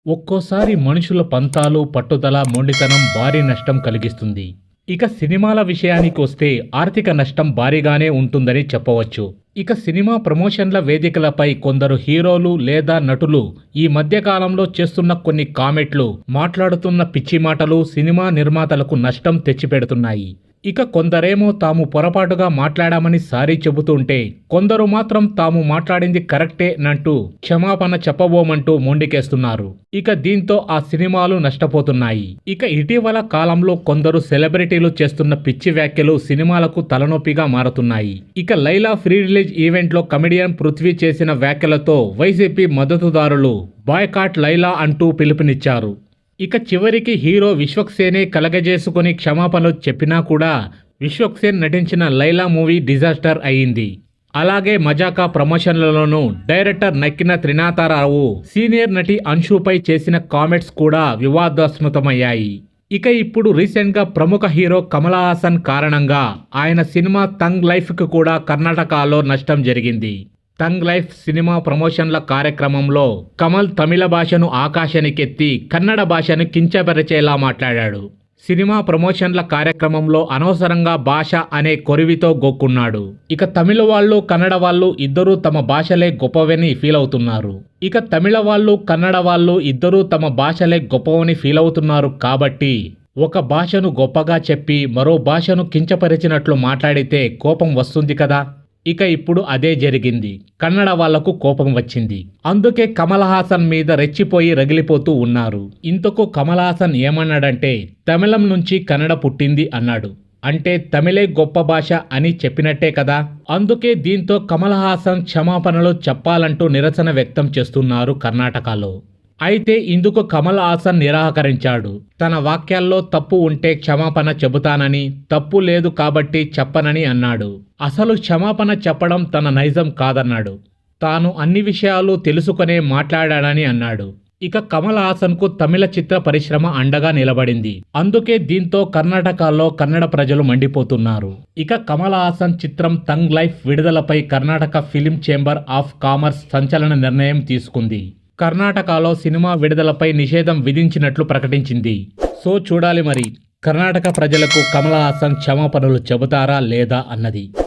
ఒక్కోసారి మనుషుల పంతాలు, పట్టుదల, మొండితనం భారీ నష్టం కలిగిస్తుంది. ఇక సినిమాల విషయానికి వస్తే ఆర్థిక నష్టం భారీగానే ఉంటుందని చెప్పవచ్చు. ఇక సినిమా ప్రమోషన్ల వేదికలపై కొందరు హీరోలు లేదా నటులు ఈ మధ్య కాలంలో చేస్తున్న కొన్ని కామెంట్లు, మాట్లాడుతున్న పిచ్చి మాటలు సినిమా నిర్మాతలకు నష్టం తెచ్చిపెడుతున్నాయి. ఇక కొందరేమో తాము పొరపాటుగా మాట్లాడామని సారీ చెబుతుంటే, కొందరు మాత్రం తాము మాట్లాడింది కరెక్టే నంటూ క్షమాపణ చెప్పబోమంటూ మొండికేస్తున్నారు. ఇక దీంతో ఆ సినిమాలు నష్టపోతున్నాయి. ఇక ఇటీవల కాలంలో కొందరు సెలబ్రిటీలు చేస్తున్న పిచ్చి వ్యాఖ్యలు సినిమాలకు తలనొప్పిగా మారుతున్నాయి. ఇక లైలా ఫ్రీ రిలీజ్ ఈవెంట్లో కమెడియన్ పృథ్వీ చేసిన వ్యాఖ్యలతో వైసీపీ మద్దతుదారులు బాయ్కాట్ లైలా అంటూ పిలుపునిచ్చారు. ఇక చివరికి హీరో విశ్వక్సేనే కలగజేసుకుని క్షమాపణలు చెప్పినా కూడా విశ్వక్సేన్ నటించిన లైలా మూవీ డిజాస్టర్ అయింది. అలాగే మజాకా ప్రమోషన్లలోనూ డైరెక్టర్ నక్కిన త్రినాథరావు సీనియర్ నటి అంశుపై చేసిన కామెంట్స్ కూడా వివాదాస్పదమయ్యాయి. ఇక ఇప్పుడు రీసెంట్గా ప్రముఖ హీరో కమల్ హాసన్ కారణంగా ఆయన సినిమా తంగ్ లైఫ్కి కూడా కర్ణాటకలో నష్టం జరిగింది. తంగ్ లైఫ్ సినిమా ప్రమోషన్ల కార్యక్రమంలో కమల్ తమిళ భాషను ఆకాశానికెత్తి కన్నడ భాషను కించపరిచేలా మాట్లాడాడు. సినిమా ప్రమోషన్ల కార్యక్రమంలో అనవసరంగా భాష అనే కొరివితో గొక్కున్నాడు. ఇక తమిళ వాళ్ళు, కన్నడ వాళ్ళు ఇద్దరూ తమ భాషలే గొప్పవని ఫీల్ అవుతున్నారు. ఇక తమిళ వాళ్ళు, కన్నడ వాళ్ళు ఇద్దరూ తమ భాషలే గొప్పవని ఫీల్ అవుతున్నారు కాబట్టి ఒక భాషను గొప్పగా చెప్పి మరో భాషను కించపరిచినట్లు మాట్లాడితే కోపం వస్తుంది కదా. ఇక ఇప్పుడు అదే జరిగింది. కన్నడ వాళ్లకు కోపం వచ్చింది. అందుకే కమల్ హాసన్ మీద రెచ్చిపోయి రగిలిపోతూ ఉన్నారు. ఇంతకు కమల్ హాసన్ ఏమన్నాడంటే, తమిళం నుంచి కన్నడ పుట్టింది అన్నాడు. అంటే తమిళే గొప్ప భాష అని చెప్పినట్టే కదా. అందుకే దీంతో కమల్ హాసన్ క్షమాపణలు చెప్పాలంటూ నిరసన వ్యక్తం చేస్తున్నారు కర్ణాటకలో. అయితే ఇందుకు కమల్ హాసన్ నిరాకరించాడు. తన వాక్యాల్లో తప్పు ఉంటే క్షమాపణ చెబుతానని, తప్పు లేదు కాబట్టి చెప్పనని అన్నాడు. అసలు క్షమాపణ చెప్పడం తన నైజం కాదన్నాడు. తాను అన్ని విషయాలు తెలుసుకునే మాట్లాడానని అన్నాడు. ఇక కమల్ హాసన్కు తమిళ చిత్ర పరిశ్రమ అండగా నిలబడింది. అందుకే దీంతో కర్ణాటకలో కన్నడ ప్రజలు మండిపోతున్నారు. ఇక కమల్ హాసన్ చిత్రం తంగ్ లైఫ్ విడుదలపై Karnataka film chamber of commerce సంచలన నిర్ణయం తీసుకుంది. కర్ణాటకలో సినిమా విడుదలపై నిషేధం విధించినట్లు ప్రకటించింది. సో చూడాలి మరి కర్ణాటక ప్రజలకు కమల్ హాసన్ క్షమాపణలు చెబుతారా లేదా అన్నది.